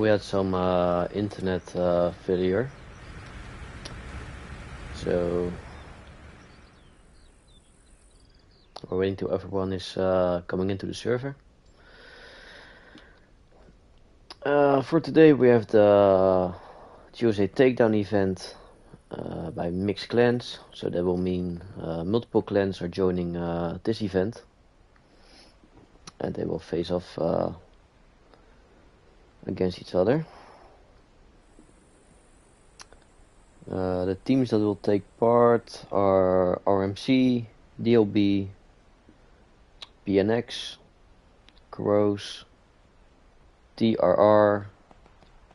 We had some internet failure, so we're waiting till everyone is coming into the server. For today we have the Tuesday Takedown event by mixed clans, so that will mean multiple clans are joining this event, and they will face off against each other. The teams that will take part are RMC, DLB, PNX, Crows, TRR,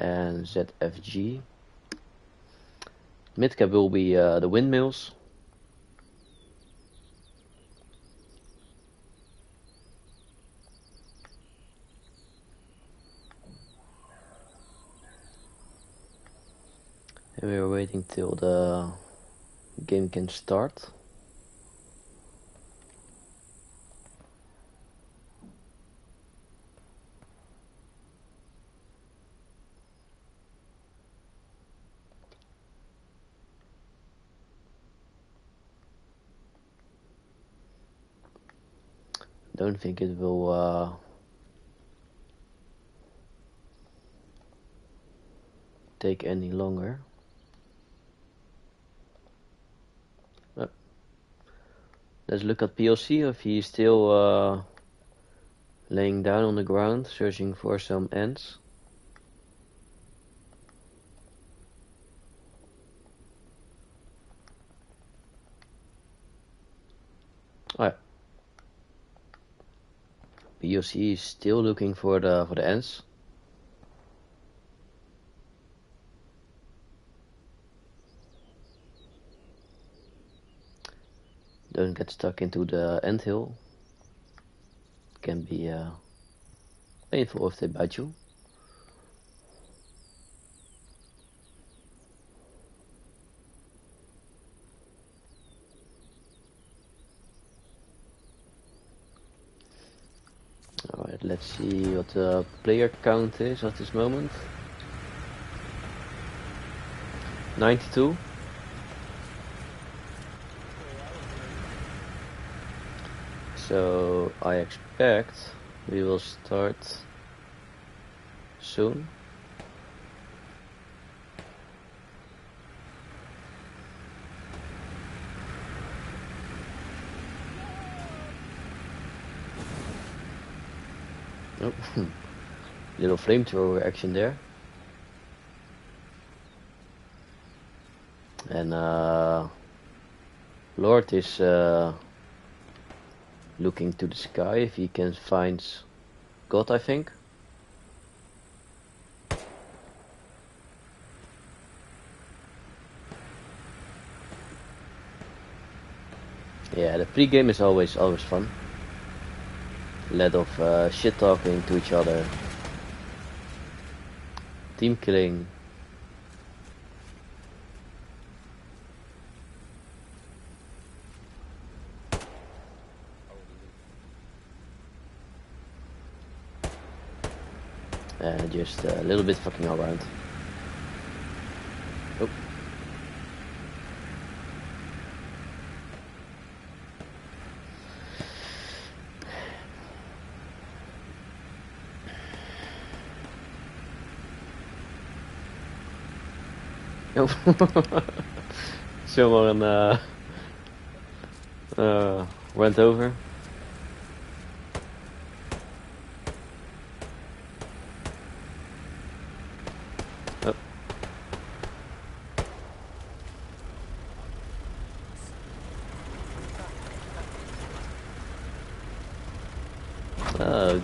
and ZFG. Midcap will be the windmills. And we are waiting till the game can start. Don't think it will take any longer. Let's look at PLC if he's still laying down on the ground, searching for some ants. Oh yeah. PLC is still looking for the ants. Don't get stuck into the anthill. Can be painful if they bite you. Alright, let's see what the player count is at this moment. 92. So I expect we will start soon. Oh, little flamethrower action there. And Lord is looking to the sky if he can find God, I think. Yeah, the pre-game is always fun. A lot of shit talking to each other, team killing. And just a little bit fucking around. Oh. Oh. Someone went over.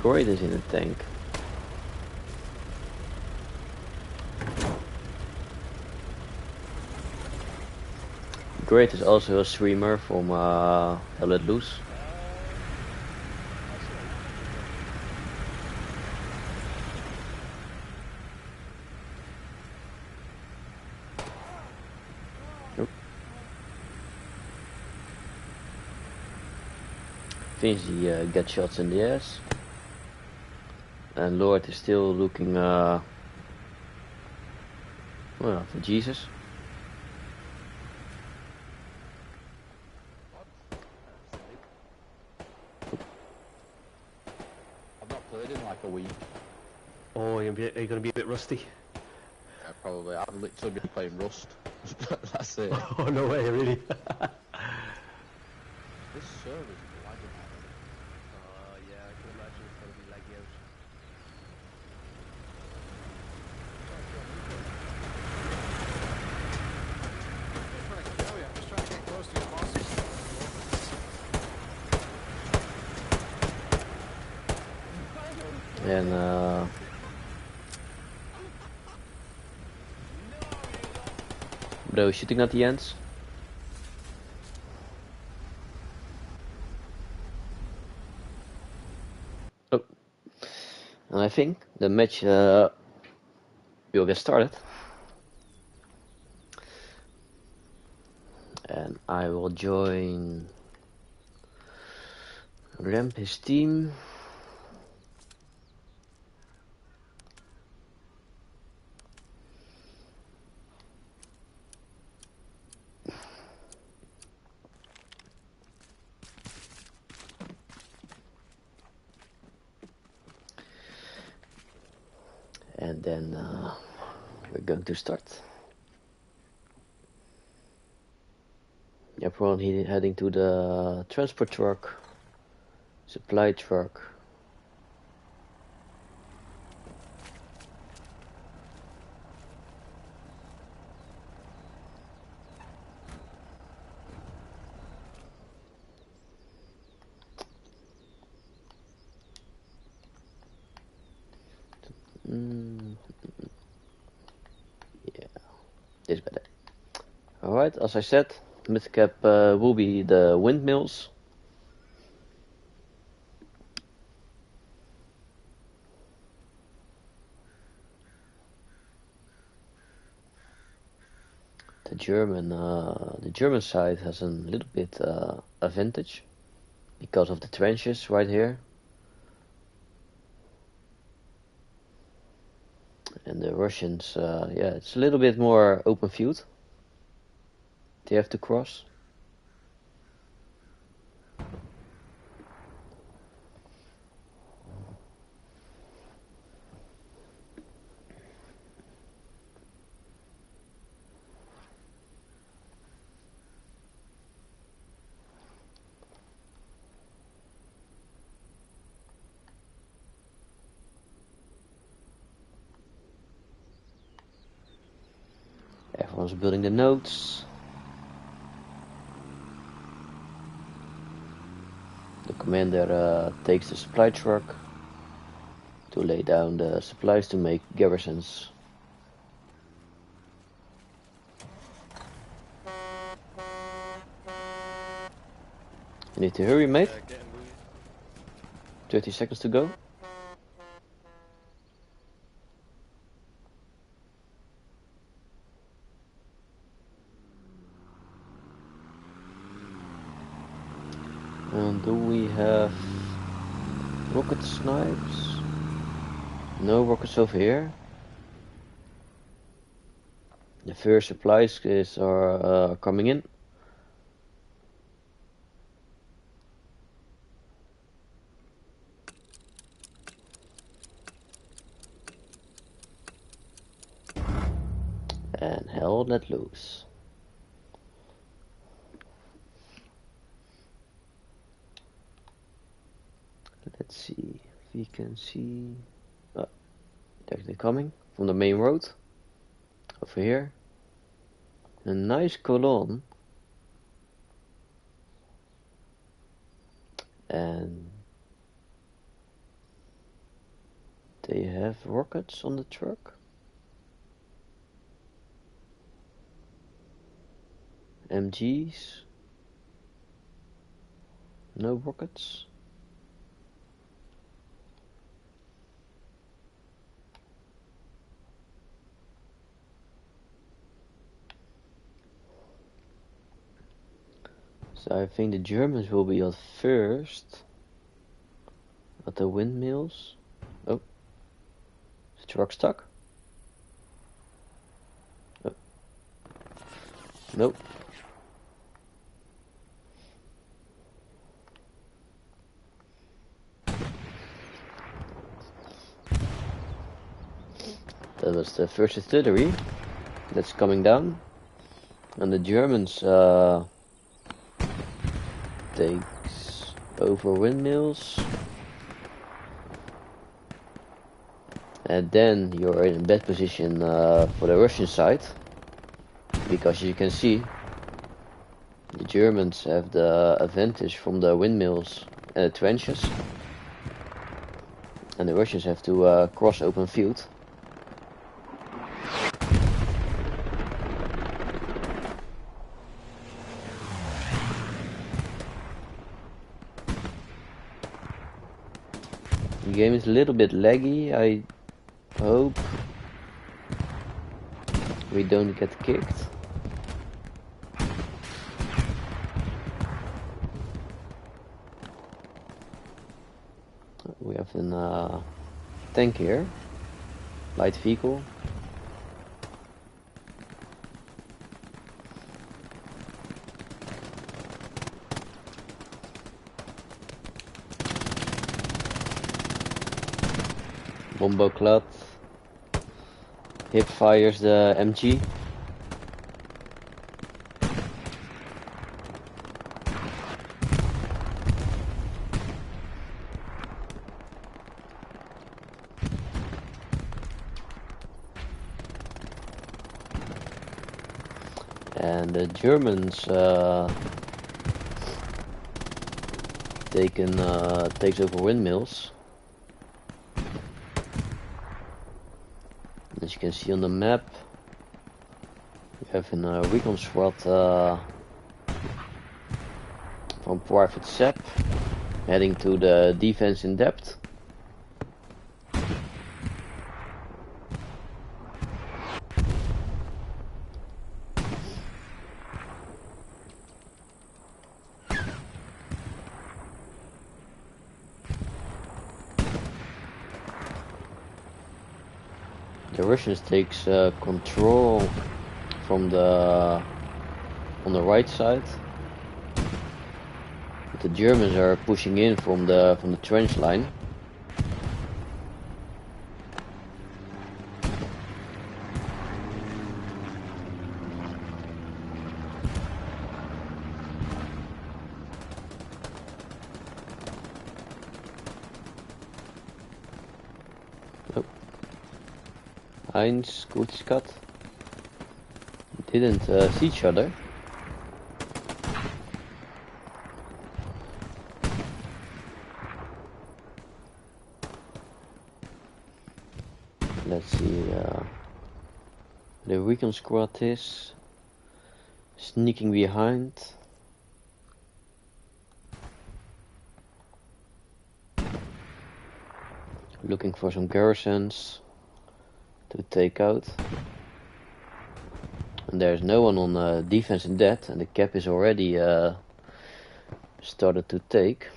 Great is in the tank. Great is also a streamer from Hell Let Loose. Vinci gets shots in the ass. And Lord is still looking Well, for Jesus. I've not played in like a week. Oh, are you going to be a bit rusty? Yeah, probably. I've literally been playing Rust. That's it. Oh, no way, really? This server's lagging out. Yeah, I can imagine it's going to be laggy out. I'm just trying to get close to your bosses. And bro, shooting at the ends. Oh, and I think the match will get started. And I will join ramp his team. And then we're going to start. Everyone heading to the transport truck, supply truck. Yeah, this better. Alright, as I said, midcap will be the windmills. The German side has a little bit advantage because of the trenches right here. And the Russians, yeah, it's a little bit more open field. They have to cross. Everyone's building the nodes. The commander takes the supply truck to lay down the supplies to make garrisons. You need to hurry, mate. 30 seconds to go. And do we have rocket snipes? No rockets over here. The first supplies are coming in. And hell let loose. Let's see if we can see. Oh, they're coming from the main road. Over here. A nice column. And they have rockets on the truck. MGs. No rockets. So I think the Germans will be at first at the windmills. Oh, is the truck stuck? Nope. That was the first artillery that's coming down. And the Germans takes over windmills. And then you're in a bad position for the Russian side. Because as you can see, the Germans have the advantage from the windmills and the trenches. And the Russians have to cross open field. The game is a little bit laggy. I hope we don't get kicked. We have a tank here, light vehicle. Bomboclad hip fires the MG. And the Germans takes over windmills. As you can see on the map, we have a recon squad from Private Sepp heading to the defense in depth. The Russians takes control from on the right side. But the Germans are pushing in from the trench line. Heinz, Kutzkat didn't see each other. Let's see, the recon squad is sneaking behind. Looking for some garrisons to take out. And there's no one on defense in that, and the cap is already started to take.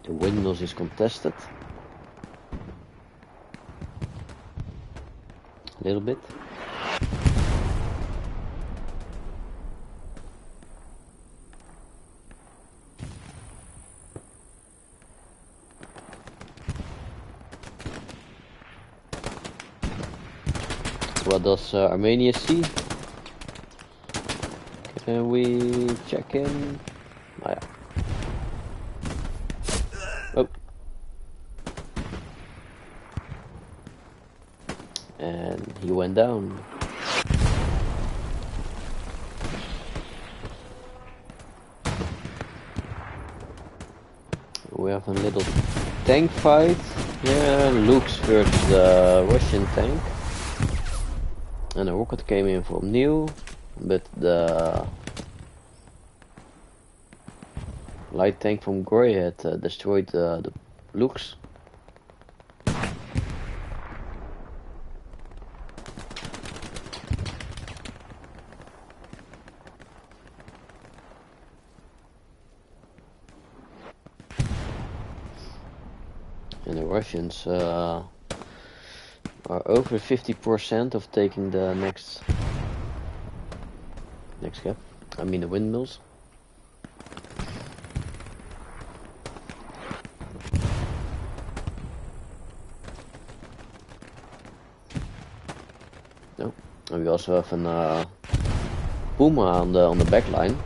The windmills is contested a little bit. What does Armenia see? Can we check in? Oh, yeah. Oh. And he went down. We have a little tank fight. Yeah, Luke's versus the Russian tank. And a rocket came in from new, but the light tank from Grey had destroyed the Lukes. And the Russians are over 50% of taking the next gap. I mean the windmills. No, and we also have an Puma on the back line.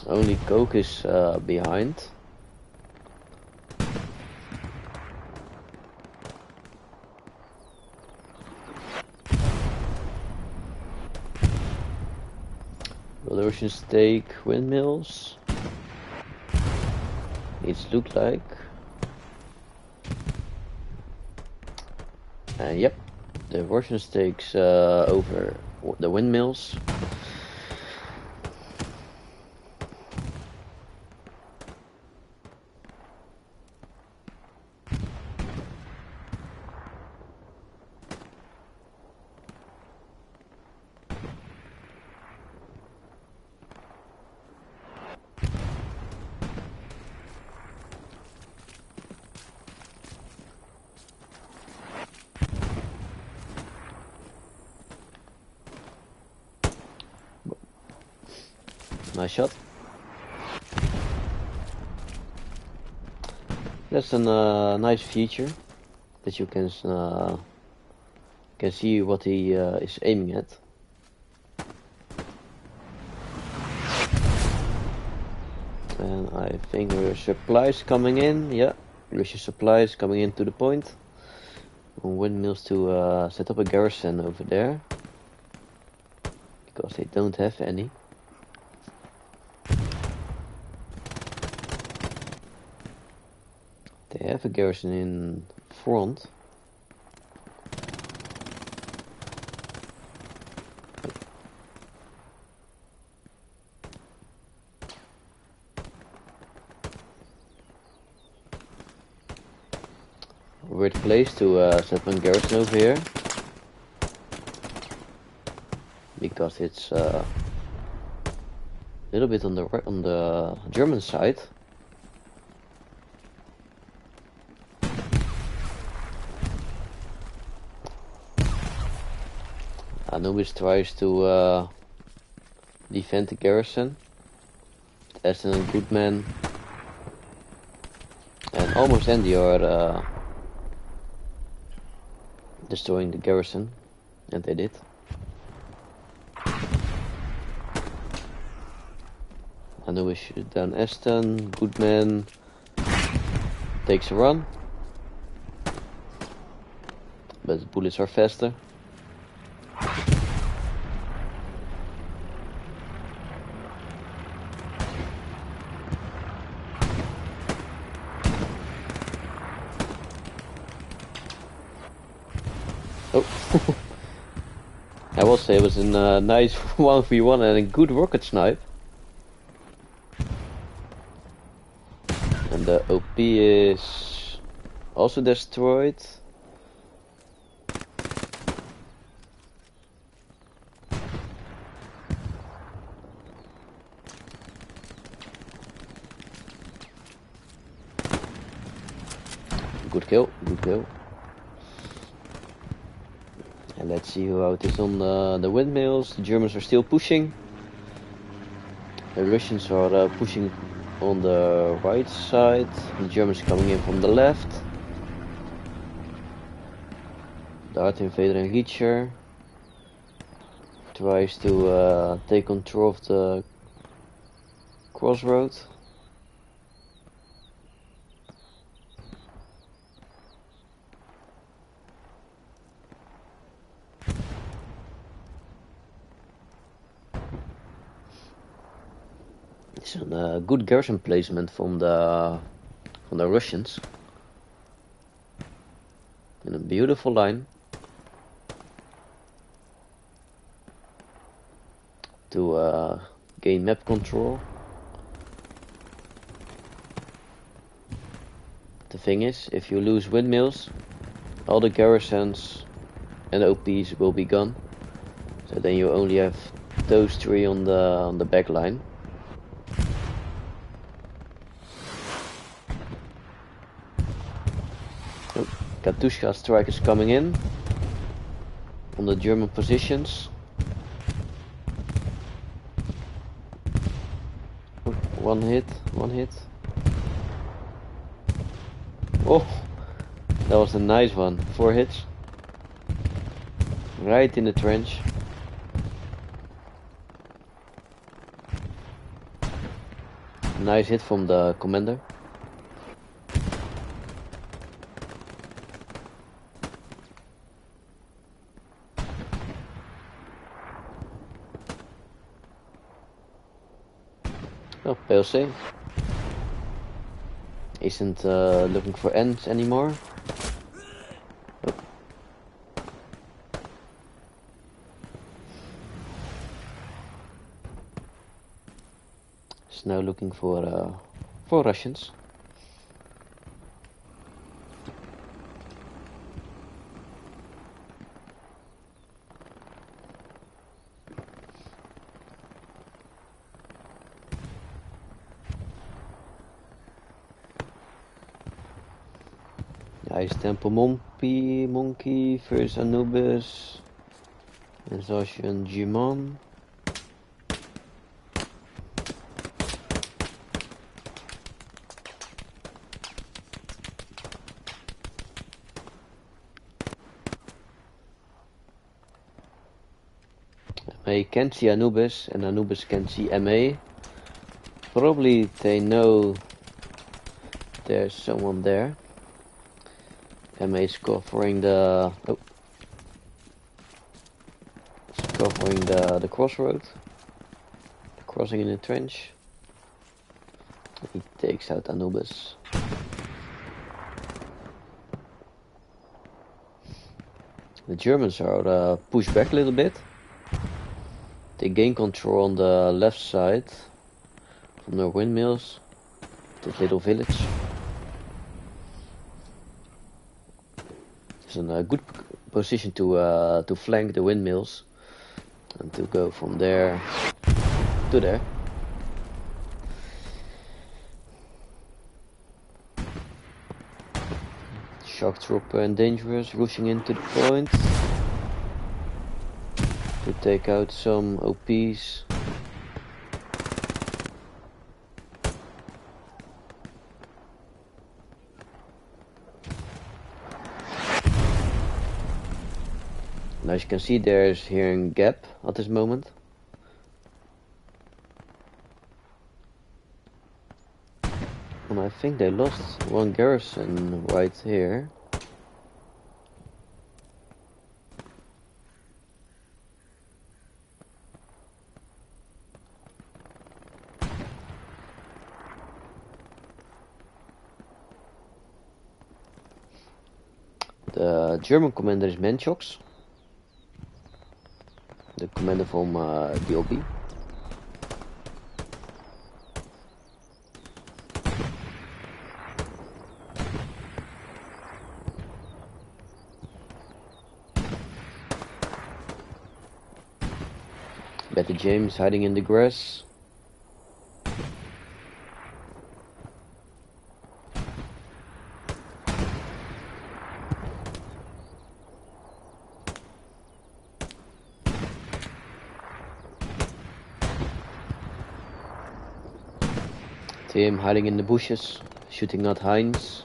Only Coke is behind. Will the Russians take windmills? It's looked like. Yep, the Russians takes over the windmills. Nice shot. That's a nice feature that you can see what he is aiming at. And I think there are supplies coming in. Yeah, Russian supplies coming into the point. Windmills to set up a garrison over there because they don't have any. They have a garrison in front. Weird place to set one garrison over here because it's a little bit on the German side. Anubis tries to defend the garrison. Aston and Goodman and almost Andy are destroying the garrison, and they did. Anubis shoot down Aston. Goodman takes a run, but the bullets are faster. Oh, I will say it was a nice 1v1 and a good rocket snipe. And the OP is also destroyed. Good kill, good kill. And let's see how it is on the windmills. The Germans are still pushing. The Russians are pushing on the right side. The Germans coming in from the left. The Art Invader and Reacher tries to take control of the crossroad. It's a good garrison placement from the Russians. In a beautiful line to gain map control. The thing is, if you lose windmills, all the garrisons and OPs will be gone. So then you only have those three on the back line. Oh, Katushka strike is coming in on the German positions. Oh, one hit. Oh, that was a nice one. 4 hits. Right in the trench. Nice hit from the commander. Oh, PLC isn't looking for ends anymore. Oh. It's now looking for Russians. Ice Temple Monkey versus Anubis and Zacian Jimon. MA can see Anubis and Anubis can see MA. Probably they know there's someone there. MA is covering the the crossroad, crossing in the trench. He takes out Anubis. The Germans are pushed back a little bit. They gain control on the left side from their windmills, this little village. It's in a good position to flank the windmills and to go from there to there. Shock trooper and dangerous rushing into the point to take out some OPs. And as you can see, there's here a gap at this moment. And I think they lost one garrison right here. The German commander is Menchox, the commander from DLB. Betty James hiding in the grass. Tim hiding in the bushes, shooting at Heinz.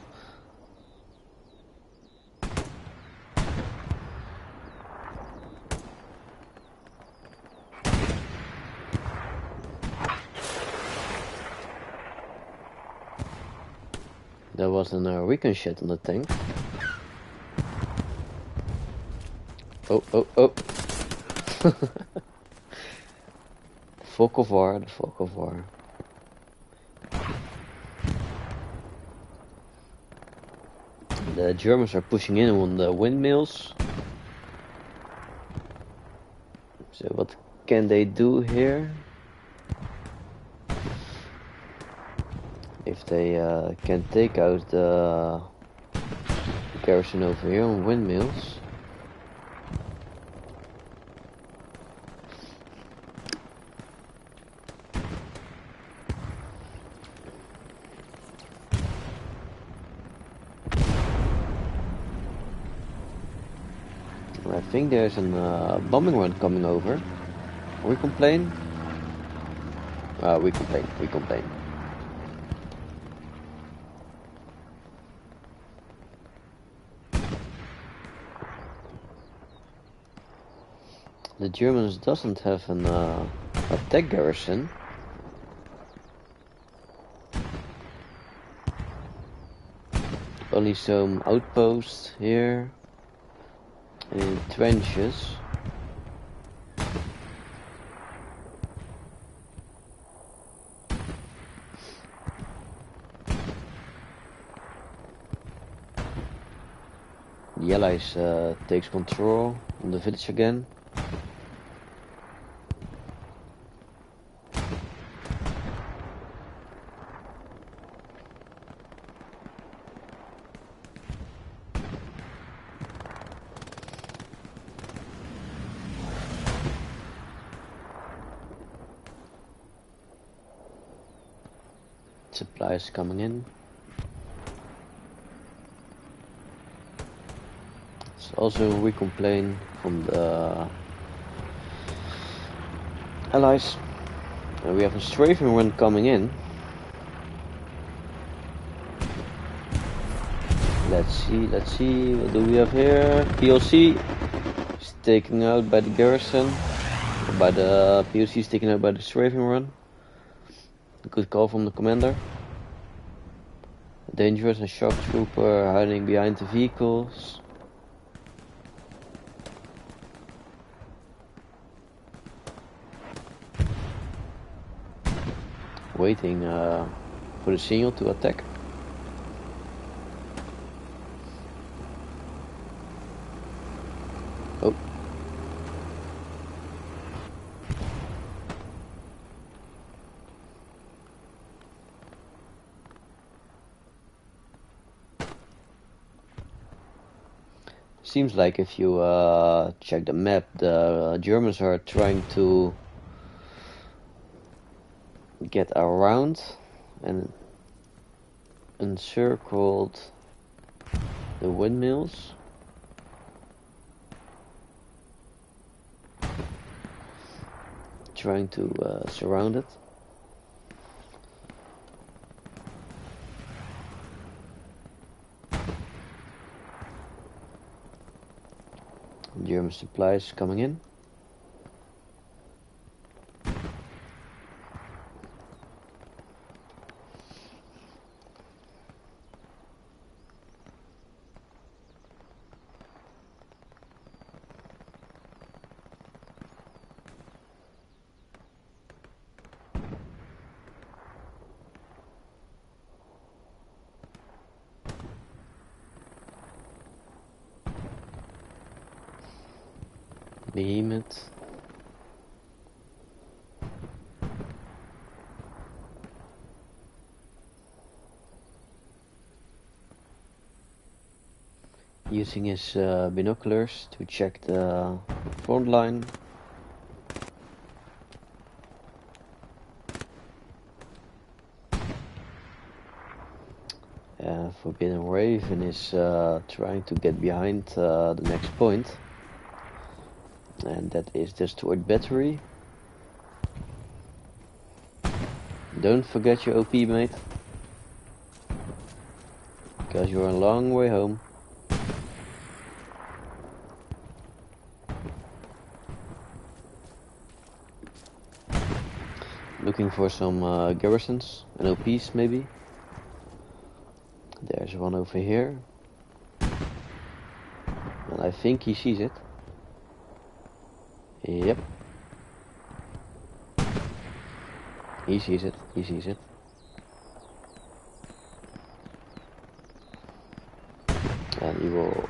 There was a ricochet on the tank. Oh. The fog of war. The Germans are pushing in on the windmills. So what can they do here? If they can take out the garrison over here on windmills. I think there's a bombing run coming over. We complain? We complain. The Germans doesn't have an attack garrison. Only some outposts here and trenches. The Allies takes control on the village again. Supplies coming in. It's also we complain from the Allies. And we have a strafing run coming in. Let's see, what do we have here? PLC is taken out by the garrison. By the PLC is taken out by the strafing run. A good call from the commander. Dangerous and shock trooper hiding behind the vehicles. Waiting for the signal to attack. Oh. Seems like if you check the map, the Germans are trying to get around and encircled the windmills. Trying to surround it. German supplies coming in. Behemoth. Using his binoculars to check the front line. Forbidden Raven is trying to get behind the next point. And that is destroyed battery. Don't forget your OP, mate. Because you're a long way home. Looking for some garrisons and OPs maybe. There's one over here. And I think he sees it. Yep. He sees it. And he will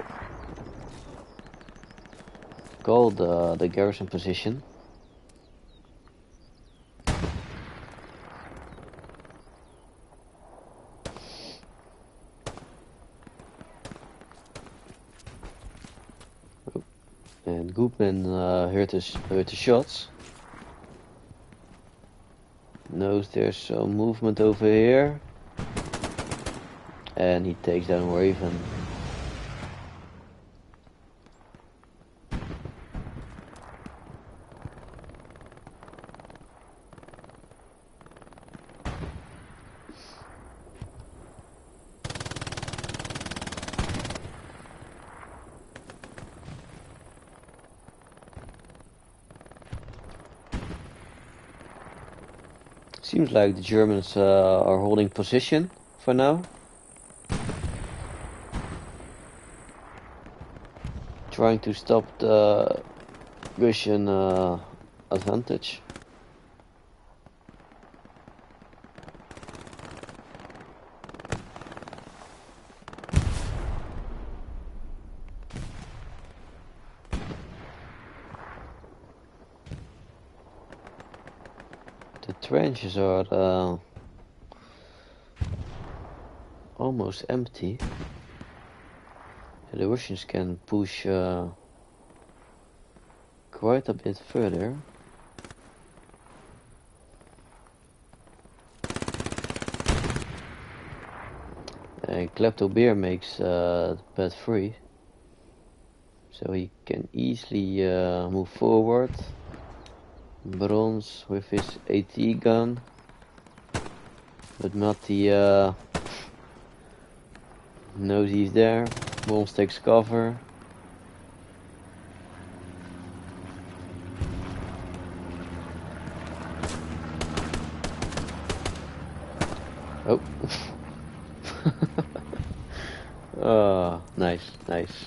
call the garrison position. And Goodman heard the shots. Knows there's some movement over here. And he takes down Raven. Seems like the Germans are holding position for now. Trying to stop the Russian advantage. The trenches are almost empty. The Russians can push quite a bit further. And Klepto Beer makes the path free, so he can easily move forward. Bronze with his AT gun, but Matti knows he's there. Bronze takes cover. Oh. Oh, nice, nice.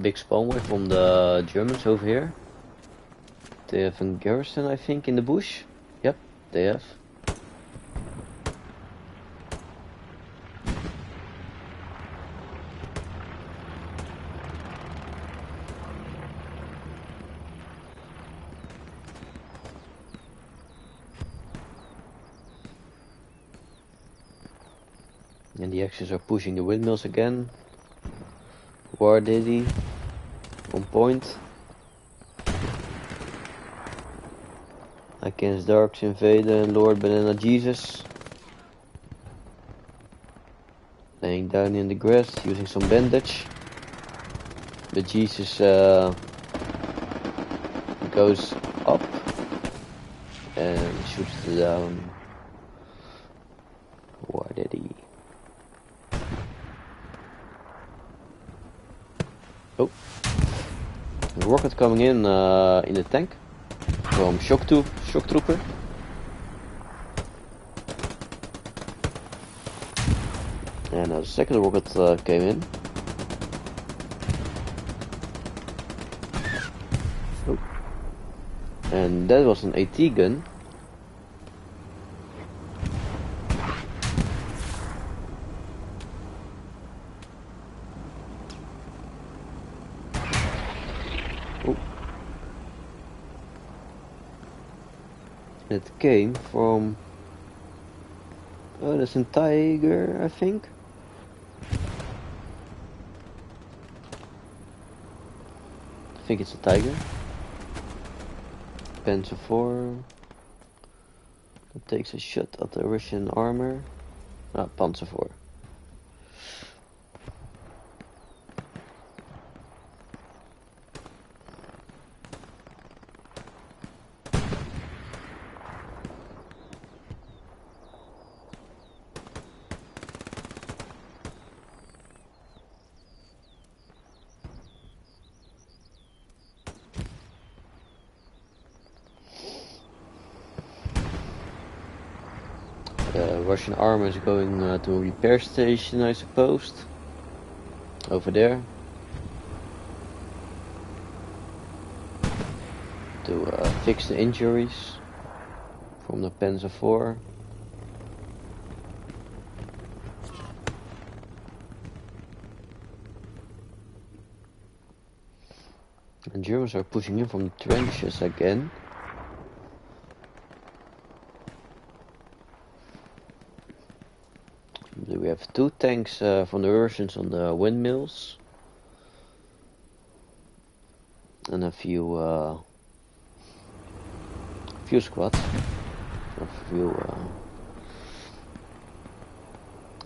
Big spawn wave from the Germans over here. They have a garrison, I think, in the bush. Yep, they have. And the Axis are pushing the windmills again. War Diddy on point. Against Darks Invader and Lord Banana Jesus. Laying down in the grass, using some bandage. But Jesus goes up and shoots down War Diddy. Oh, a rocket coming in the tank from Shock Trooper. And a second rocket came in. Oh. And that was an AT gun. It came from... oh, that's a Tiger, I think. I think it's a Tiger. Panzer IV. That takes a shot at the Russian armor. Ah, Panzer IV. Russian armor is going to a repair station, I suppose. Over there. To fix the injuries from the Panzer IV. And Germans are pushing in from the trenches again. we have 2 tanks from the Russians on the windmills. And a few squads.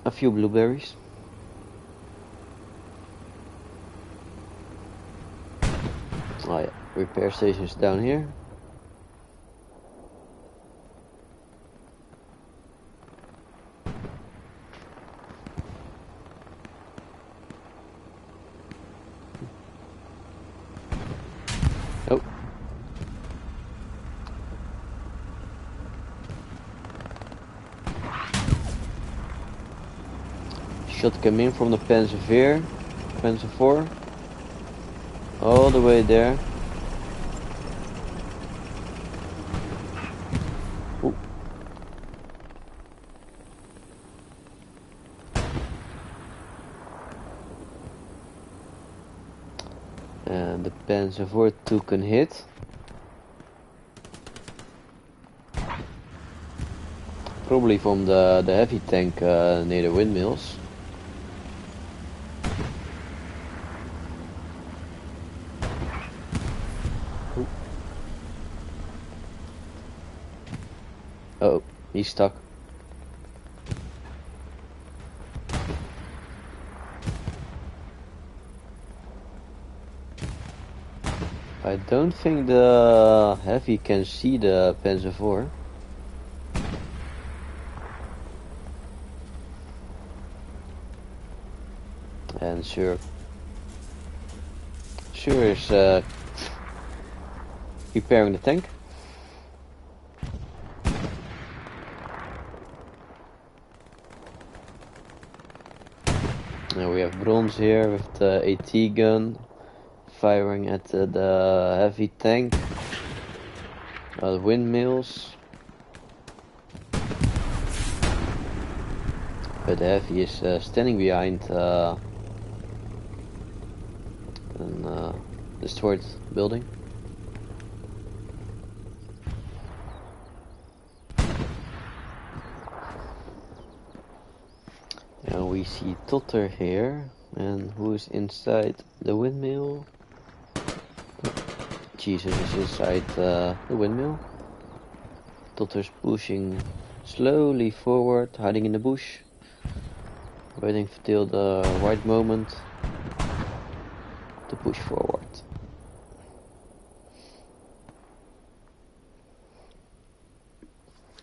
A few blueberries. Oh yeah, repair stations down here. Oh. Shot came in from the Panzer 4. All the way there. Ooh. And the Panzer 4 took a hit. Probably from the heavy tank near the windmills. Oh, he's stuck. I don't think the heavy can see the Panzer 4. And sure is repairing the tank. Now we have Bronze here with the AT gun firing at the heavy tank. The windmills. But the heavy is standing behind a destroyed building. And we see Totter here, and who's inside the windmill? Jesus is inside the windmill. Totter's pushing slowly forward, hiding in the bush, waiting till the right moment to push forward.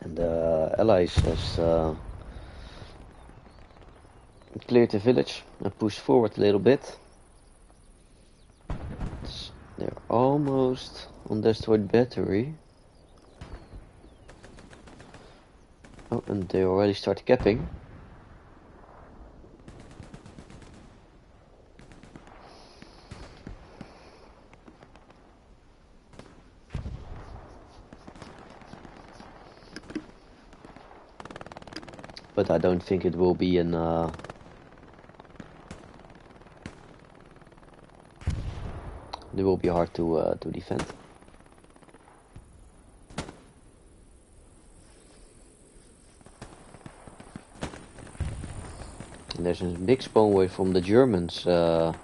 And the Allies has cleared the village and pushed forward a little bit. They're almost on destroyed battery. Oh, and they already start capping. But I don't think it will be an it will be hard to defend. And there's a big spawn wave from the Germans. Oh,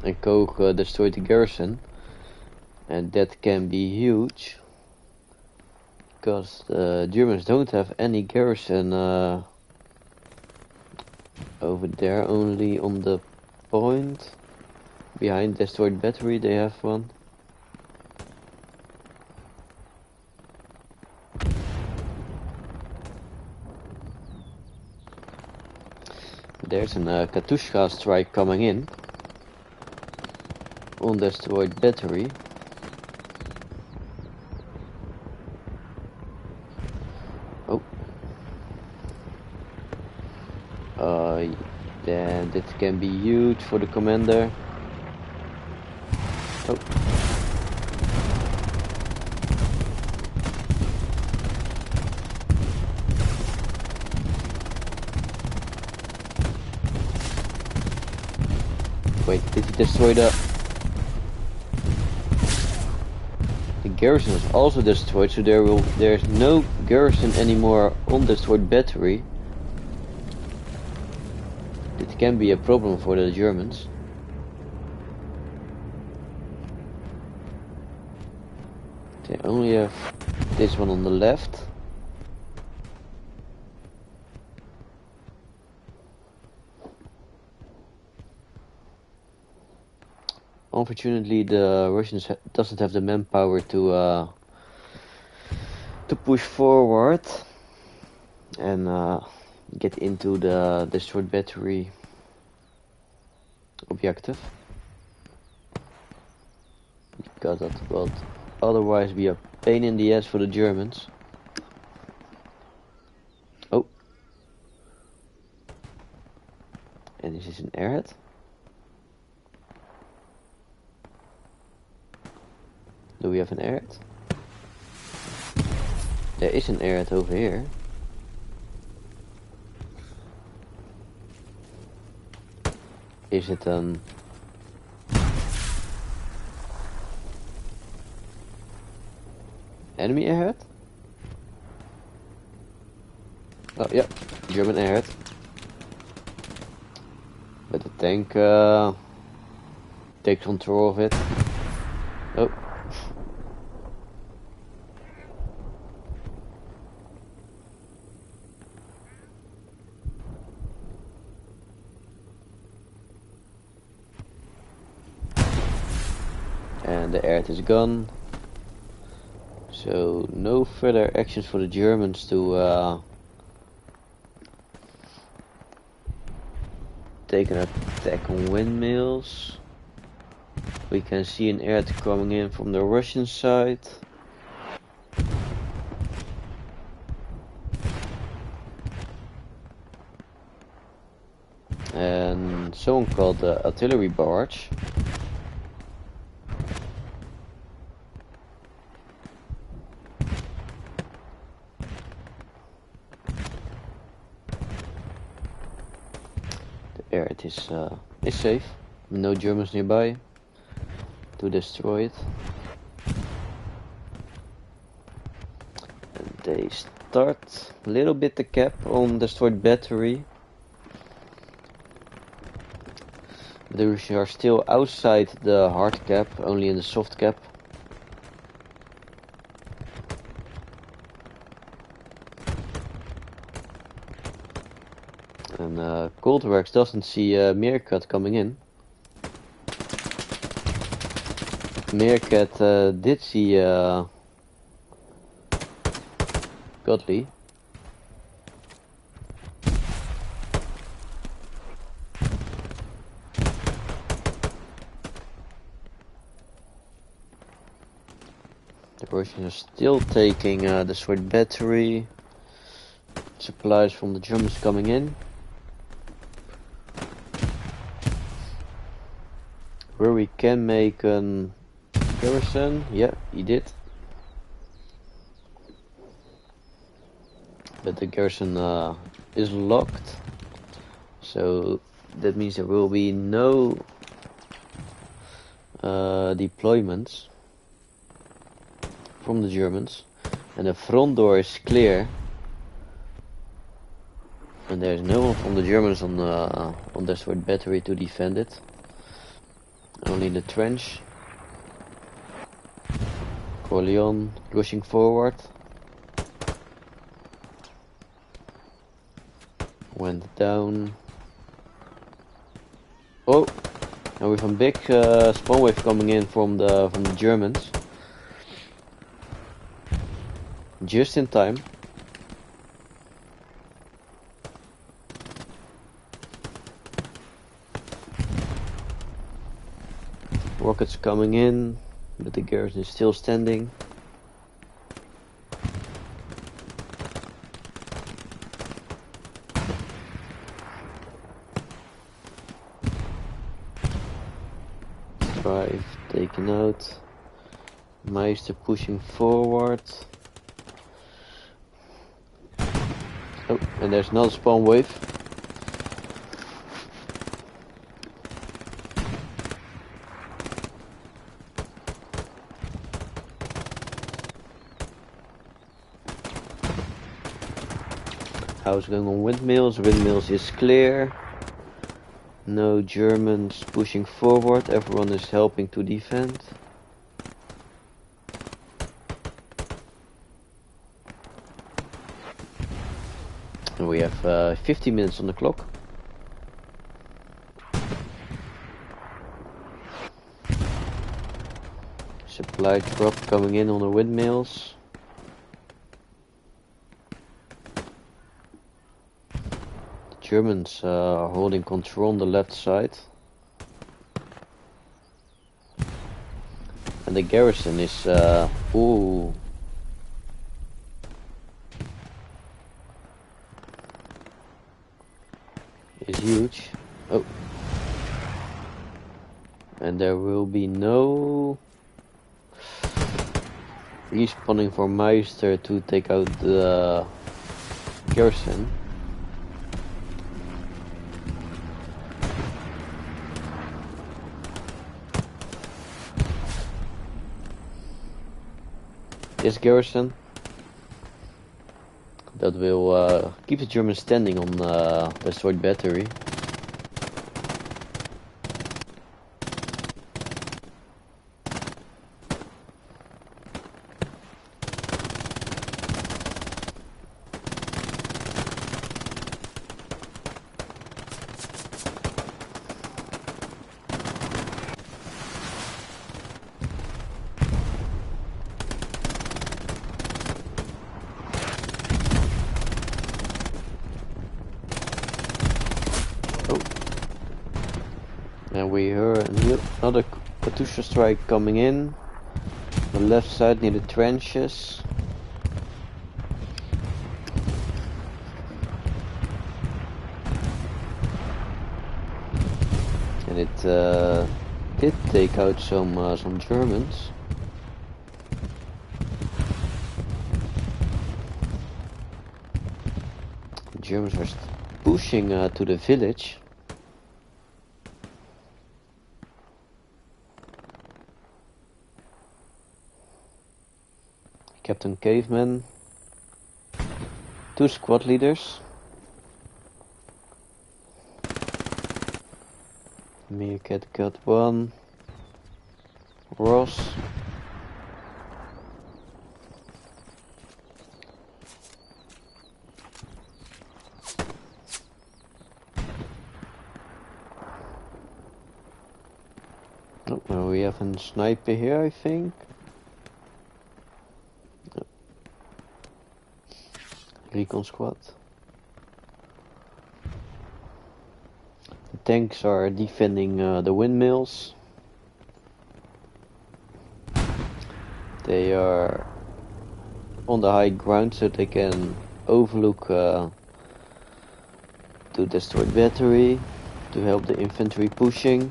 and Koch destroyed the garrison. And that can be huge, because the Germans don't have any garrison over there, only on the point behind destroyed battery they have one. There's an Katushka strike coming in on destroyed battery. Then that can be huge for the commander. Oh. Wait, did he destroy the garrison was also destroyed, so there's no garrison anymore on destroyed battery. It can be a problem for the Germans. They only have this one on the left. Unfortunately, the Russians doesn't have the manpower to push forward and get into the destroyed battery objective, because that will otherwise be a pain in the ass for the Germans. Oh, and this is an airhead. Do we have an airhead? There is an airhead over here. Is it an enemy airhead? Oh yeah, German airhead. But the tank takes control of it. Oh. And the airhead is gone. So no further actions for the Germans to take an attack on windmills. We can see an airhead coming in from the Russian side. And someone called the artillery barge. It is safe. No Germans nearby to destroy it. And they start a little bit the cap on destroyed battery. But they are still outside the hard cap, only in the soft cap. And Coldworks doesn't see Meerkat coming in. Meerkat did see Godley. The Russians are still taking the sword battery. Supplies from the Germans coming in. Where we can make an garrison. Yeah, he did. But the garrison is locked. So that means there will be no deployments from the Germans. And the front door is clear. And there's no one from the Germans on the sword battery to defend it. Only in the trench. Corleone pushing forward. Went down. Oh, and we have a big spawn wave coming in from the Germans. Just in time. Rockets coming in, but the garrison is still standing. Drive taken out. Meister pushing forward. Oh, and there's another spawn wave. How's it going on windmills? Windmills is clear. No Germans pushing forward. Everyone is helping to defend. And we have 50 minutes on the clock. Supply drop coming in on the windmills. The Germans are holding control on the left side. And the garrison is ooh. Is huge. Oh. And there will be no respawning for Meister to take out the garrison. This garrison that will keep the Germans standing on destroyed battery. And we heard another Katusha strike coming in. The left side near the trenches. And it did take out some Germans. The Germans are pushing to the village. Captain Caveman, 2 squad leaders, Meerkat got 1, Ross, oh, well, we have a sniper here, I think. Recon squad. The tanks are defending the windmills. They are on the high ground so they can overlook to destroyed battery to help the infantry pushing.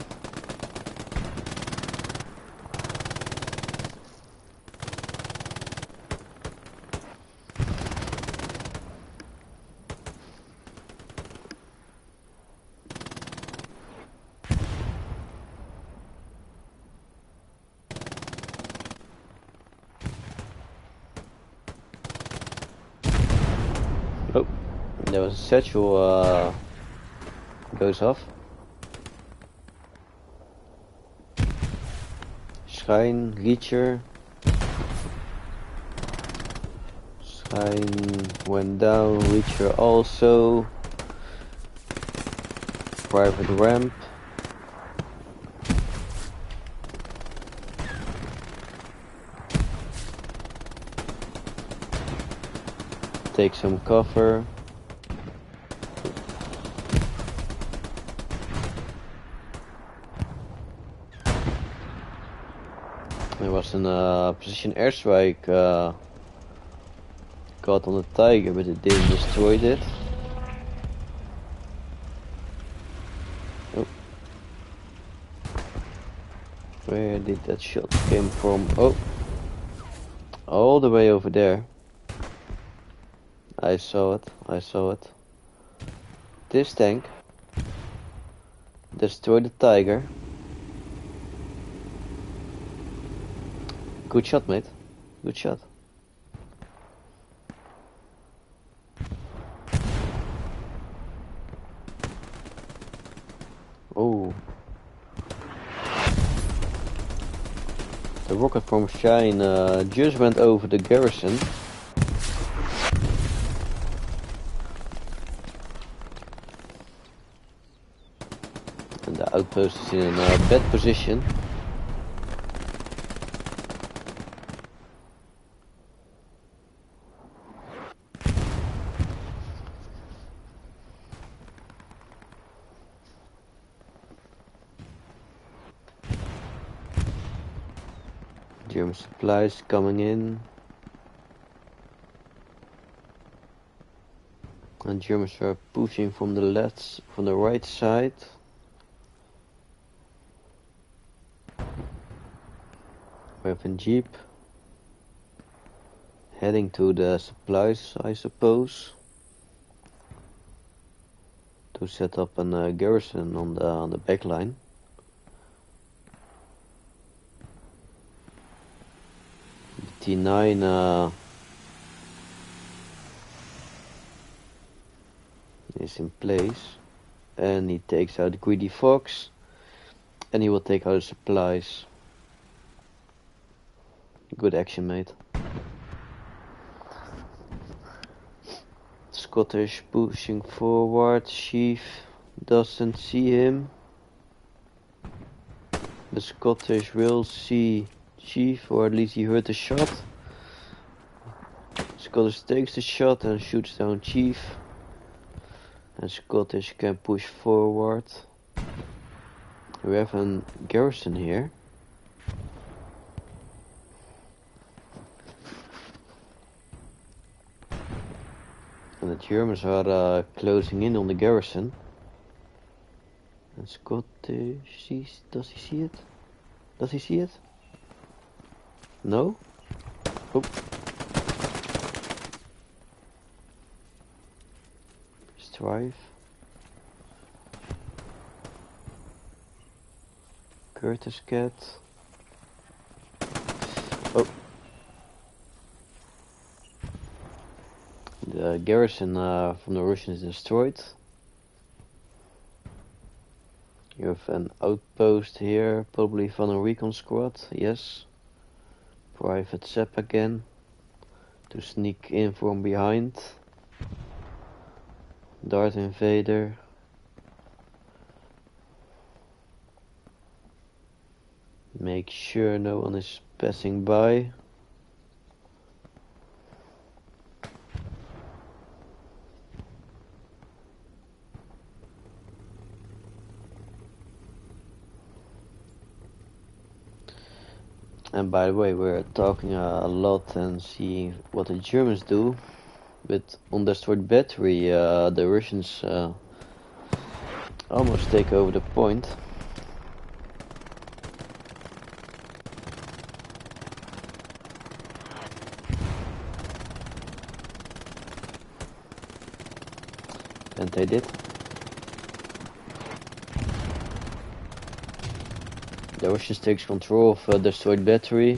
Oh, there was a satchel goes off. Schijn, Reacher. Schijn went down, Reacher also. Private ramp. Take some cover. There was a precision airstrike caught on the Tiger, but it didn't destroy it. Oh. Where did that shot came from? Oh, all the way over there. I saw it, I saw it. This tank destroyed the Tiger. Good shot, mate. Good shot. Oh. The rocket from Shine just went over the garrison. And the outpost is in a bad position. German supplies coming in. And Germans are pushing from the right side. We have a jeep heading to the supplies, I suppose, to set up a garrison on the back line. The T9 is in place, and he takes out Greedy Fox, and he will take out the supplies. Good action, mate. Scottish pushing forward. Chief doesn't see him. The Scottish will see Chief, or at least he heard the shot. Scottish takes the shot and shoots down Chief. And Scottish can push forward. We have a garrison here. And the Germans are closing in on the garrison. And Scottish sees, does he see it? Does he see it? No? Oh. Strive. Curtis Cat. Oh. The garrison from the Russians is destroyed. You have an outpost here, probably from a recon squad, yes. Private Sepp again, to sneak in from behind. Dart Invader. Make sure no one is passing by. And by the way, we're talking a lot and seeing what the Germans do. But on destroyed battery, the Russians almost take over the point. And they did. The Russians takes control of destroyed battery.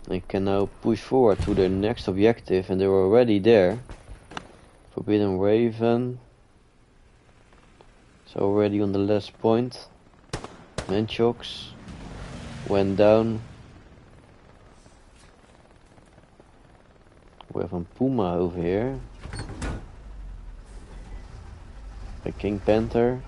They can now push forward to their next objective, and they're already there. Forbidden Raven. It's already on the last point. Manchox went down. We have a Puma over here. A King Panther.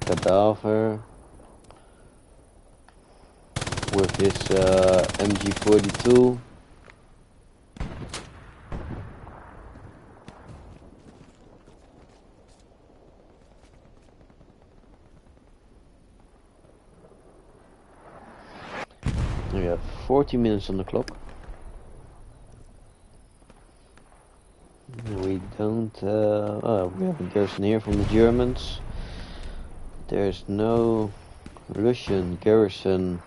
Cadaver with his MG42. We have 40 minutes on the clock. We don't. We have a garrison here from the Germans. There's no Russian garrison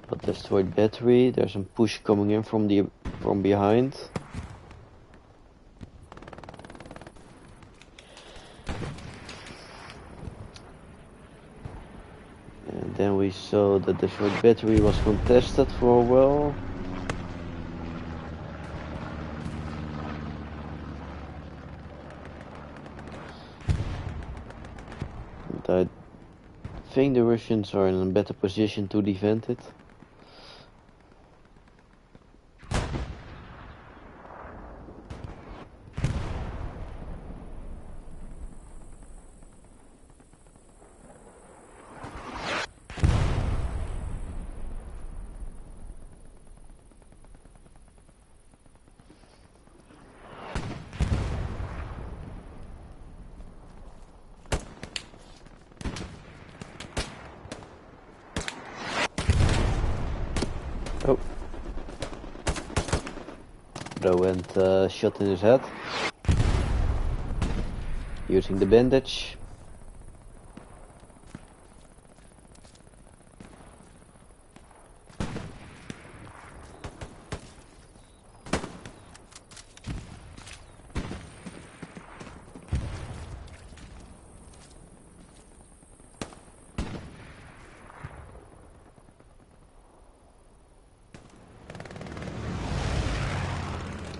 got destroyed battery. There's some push coming in from behind. And then we saw that the destroyed battery was contested for a while. And I think the Russians are in a better position to defend it. Oh. Bro went shot in his head. Using the bandage.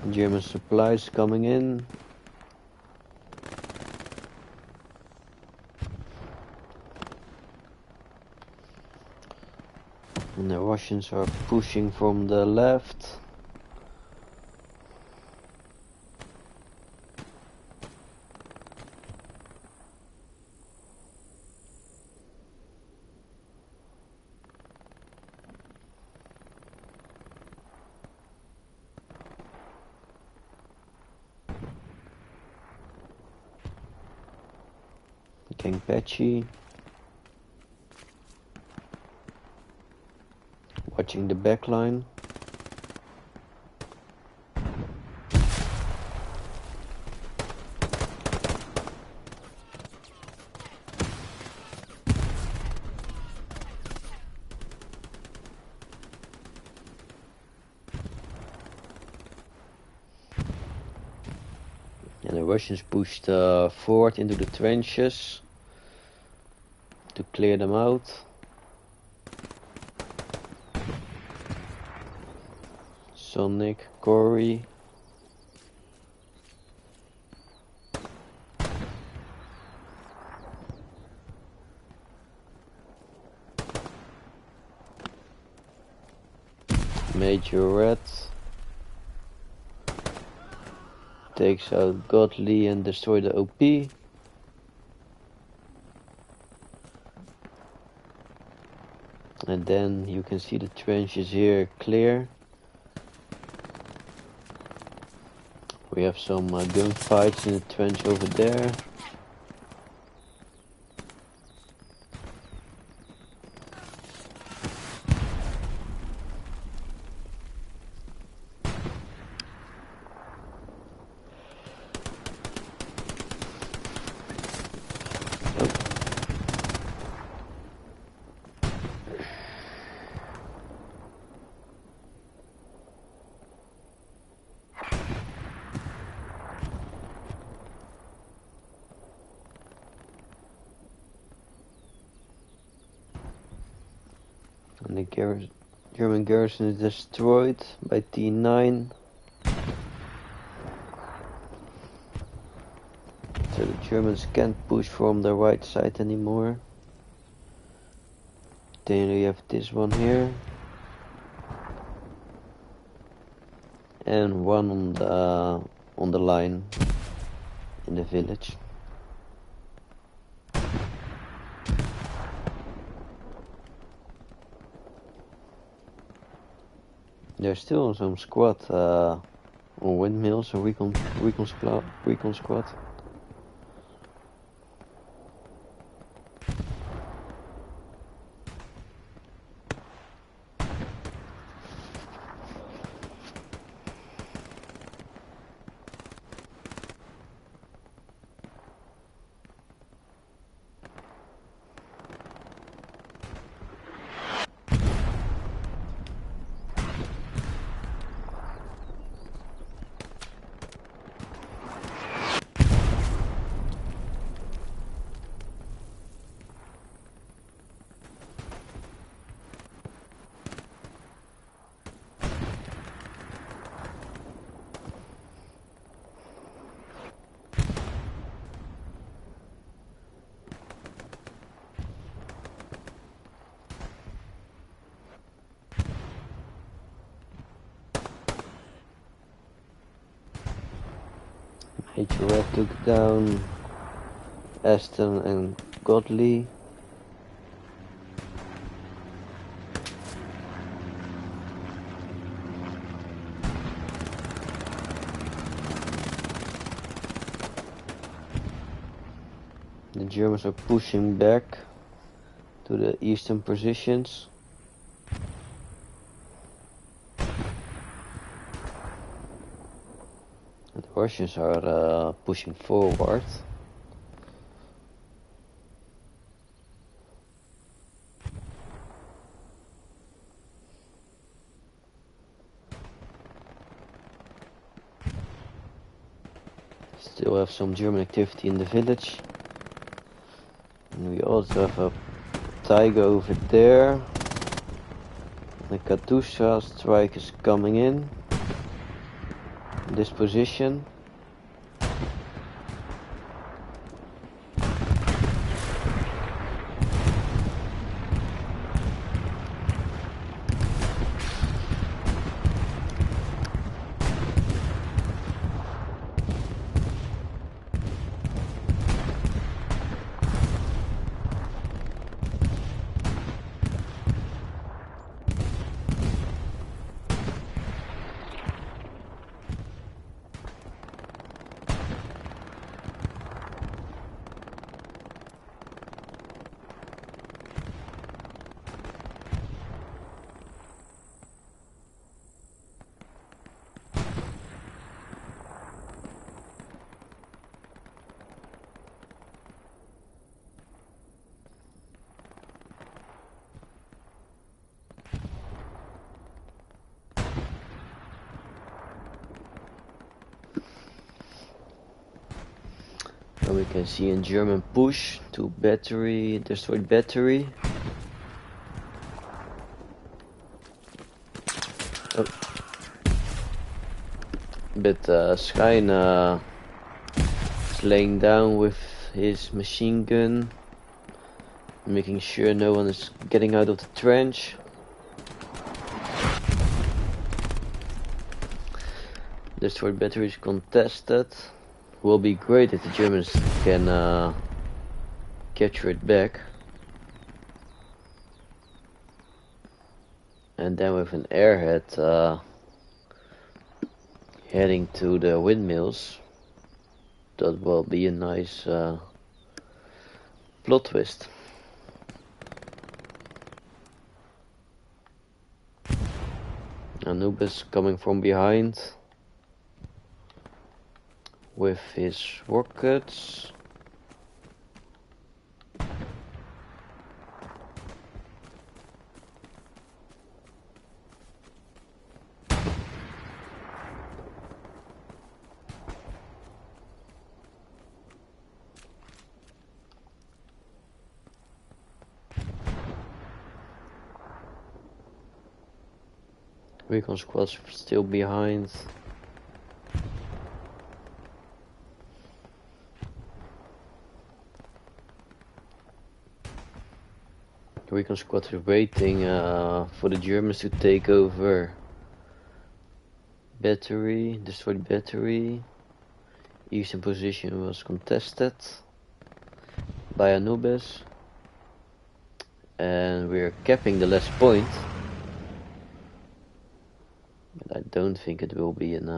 German supplies coming in. And the Russians are pushing from the left. Getting patchy. Watching the back line. And the Russians pushed forward into the trenches to clear them out. Sonic, Corey. Major Red. Takes out Godly and destroy the OP. And then you can see the trenches here clear. We have some gunfights in the trench over there. And the German garrison is destroyed by T9. So the Germans can't push from the right side anymore. Then we have this one here. And one on the line in the village. There's still some squad on windmills, a recon squad. HRF took down Aston and Godley. The Germans are pushing back to the eastern positions. The Russians are pushing forward. Still have some German activity in the village. And we also have a Tiger over there. The Katusha strike is coming in this position. And we can see in German push to battery, destroyed battery. Oh. But Schijn is laying down with his machine gun, making sure no one is getting out of the trench. Destroyed battery is contested. Will be great if the Germans can capture it back. And then with an airhead heading to the windmills, that will be a nice plot twist. Anubis coming from behind with his rockets. Recon squad's still behind. The recon squad is waiting for the Germans to take over. Battery, destroyed battery. Eastern position was contested by Anubis. And we're capping the last point. But I don't think it will be an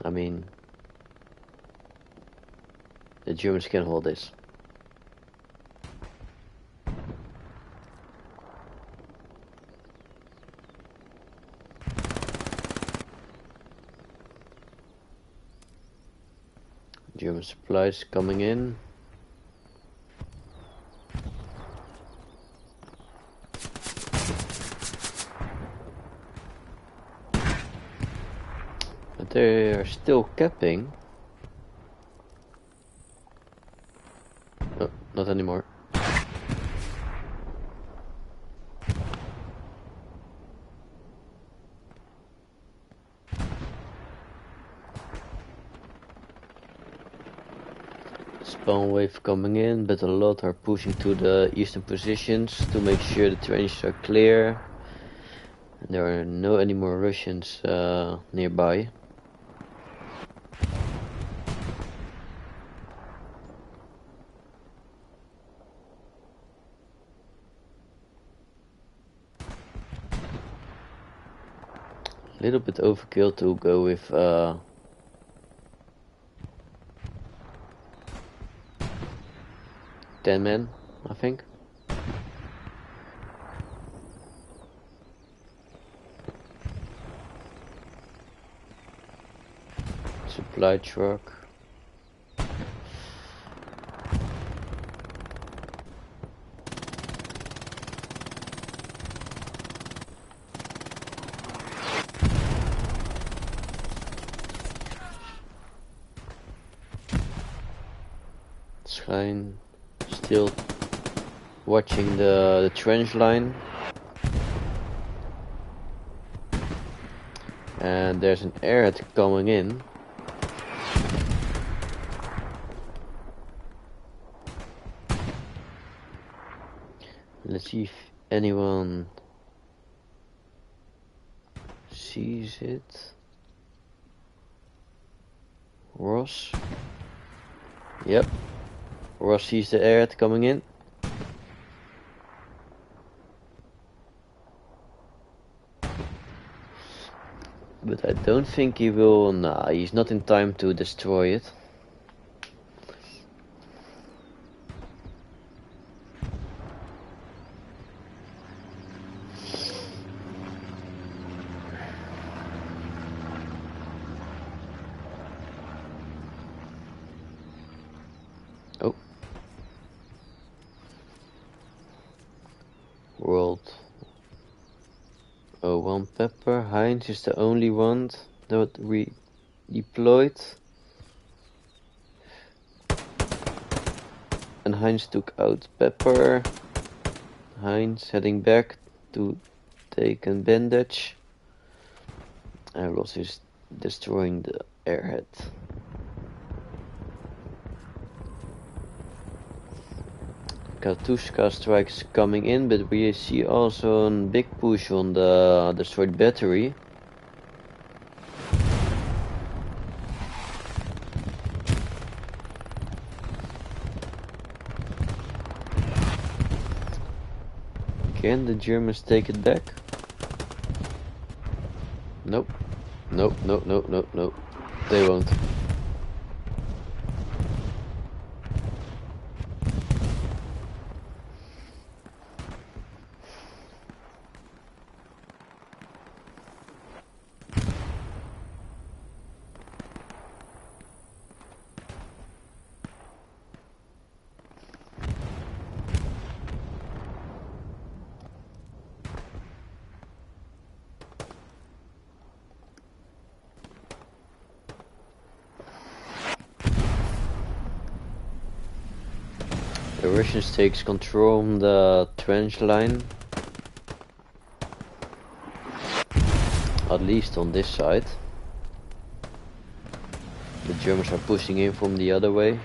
I mean, the Germans can hold this. German supplies coming in. But they are still capping. Oh, not anymore. Spawn wave coming in, but a lot are pushing to the eastern positions to make sure the trenches are clear. And there are no any more Russians nearby. A little bit overkill to go with 10 men, I think. Supply truck. Schijn still watching the trench line. And there's an airhead coming in. Let's see if anyone sees it. Ross. Yep. Ross sees the airhead coming in. But I don't think he will. Nah, he's not in time to destroy it. Oh. World. Oh, one pepper. Heinz is the only one that we deployed. And Heinz took out Pepper. Heinz heading back to take a bandage. And Ross is destroying the airhead. Katushka strikes coming in, but we see also a big push on the destroyed battery. Can the Germans take it back? Nope. Nope, nope, nope, nope, nope. They won't. The Russians takes control of the trench line, at least on this side. The Germans are pushing in from the other way.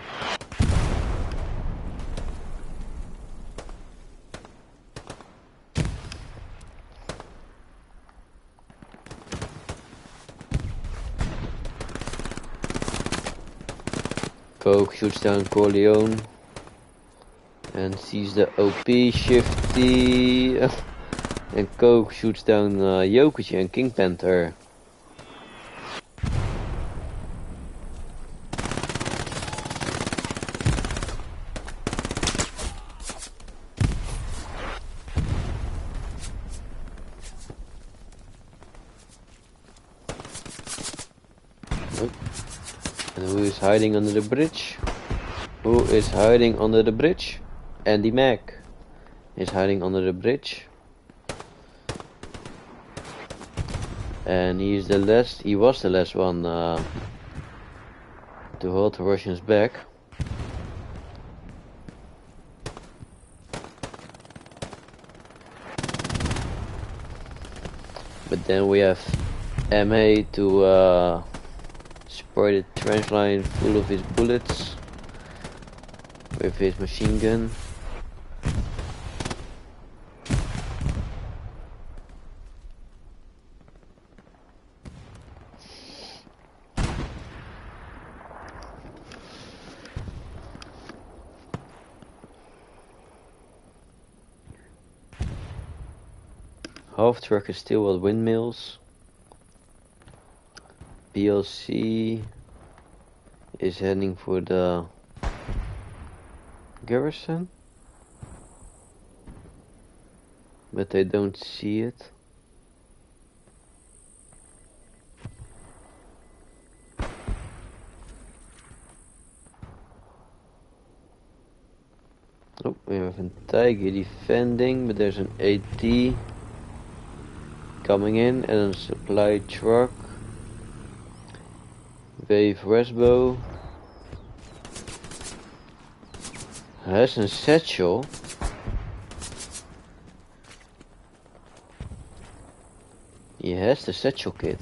Coke shoots down Corleone. And sees the OP Shifty. And Coke shoots down Jokertje and King Panther. Oh. And who is hiding under the bridge? Who is hiding under the bridge? Andy Mac is hiding under the bridge, and he was the last one to hold the Russians back. But then we have MA to spray the trench line full of his bullets. with his machine gun. Half truck is still at windmills. PLC is heading for the garrison, but they don't see it. Oh, we have a Tiger defending, but there's an AT coming in and a supply truck. Wave Resbo has a satchel. He has the satchel kit.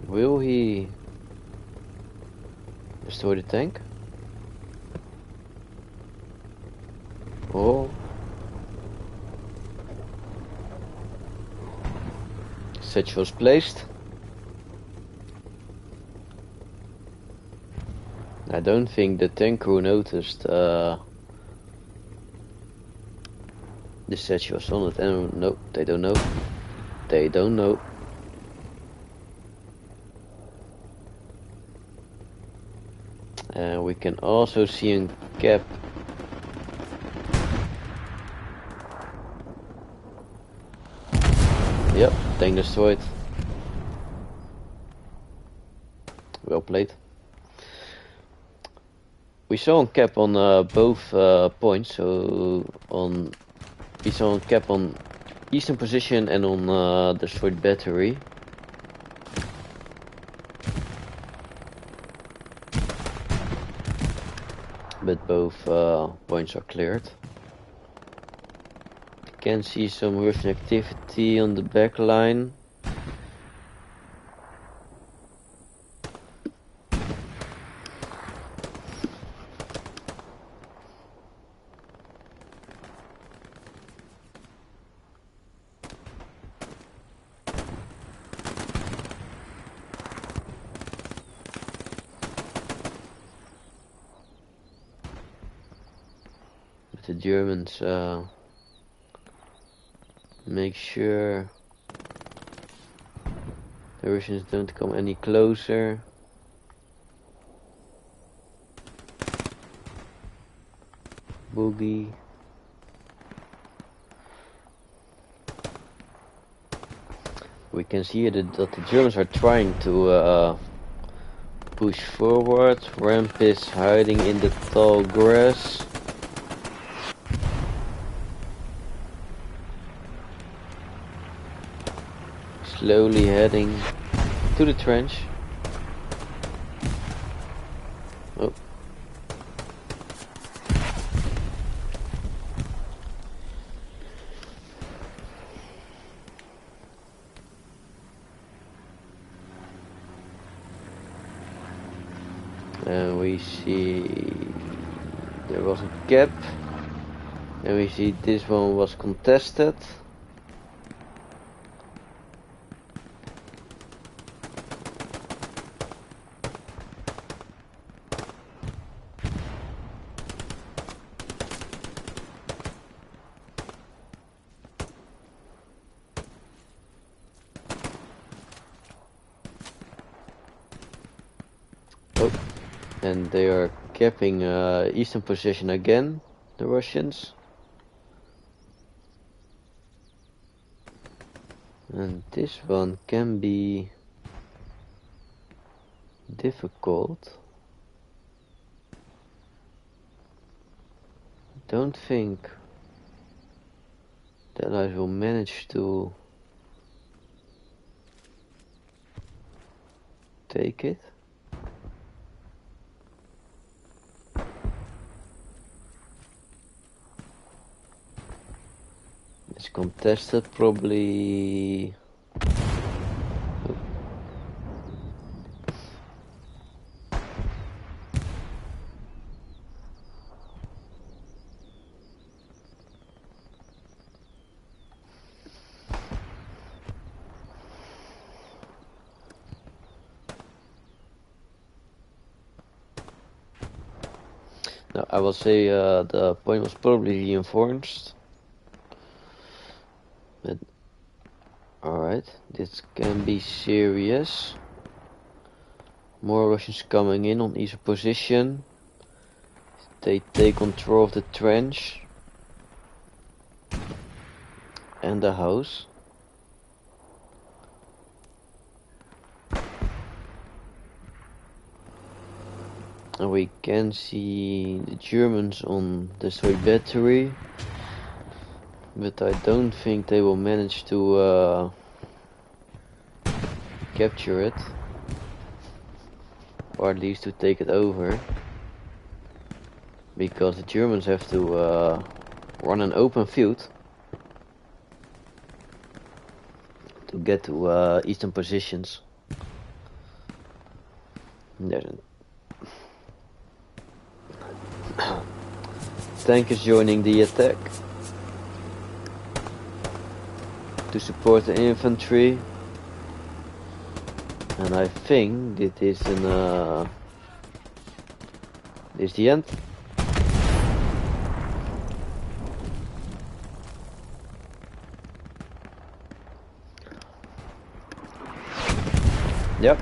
Will he destroy the tank? Oh. Satchel was placed. I don't think the tank crew noticed the satchel was on it. And no, they don't know. They don't know. We can also see a cap. Yep, tank destroyed. Well played. We saw a cap on both points, so we saw a cap on eastern position and on destroyed battery. But both points are cleared. You can see some Russian activity on the back line. The Germans make sure the Russians don't come any closer. Boogie. We can see that the Germans are trying to push forward. Ramp is hiding in the tall grass. Slowly heading to the trench. Oh. And we see there was a gap. And we see this one was contested. And they are capping eastern position again, the Russians. And this one can be difficult. Don't think that I will manage to take it. It's contested, probably I will say the point was probably reinforced. But alright, this can be serious. More Russians coming in on eastern position. They take control of the trench and the house. And we can see the Germans on the destroyed battery, but I don't think they will manage to capture it, or at least to take it over, because the Germans have to run an open field to get to eastern positions. There's a tank is joining the attack to support the infantry, and I think this is this is the end. Yep,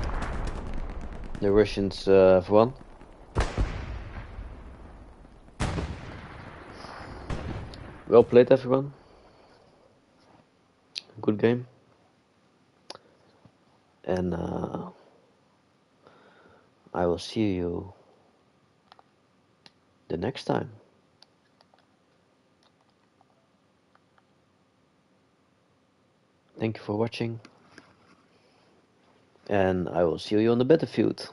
the Russians have won. Well played, everyone. Good game. And I will see you the next time. Thank you for watching. And I will see you on the battlefield.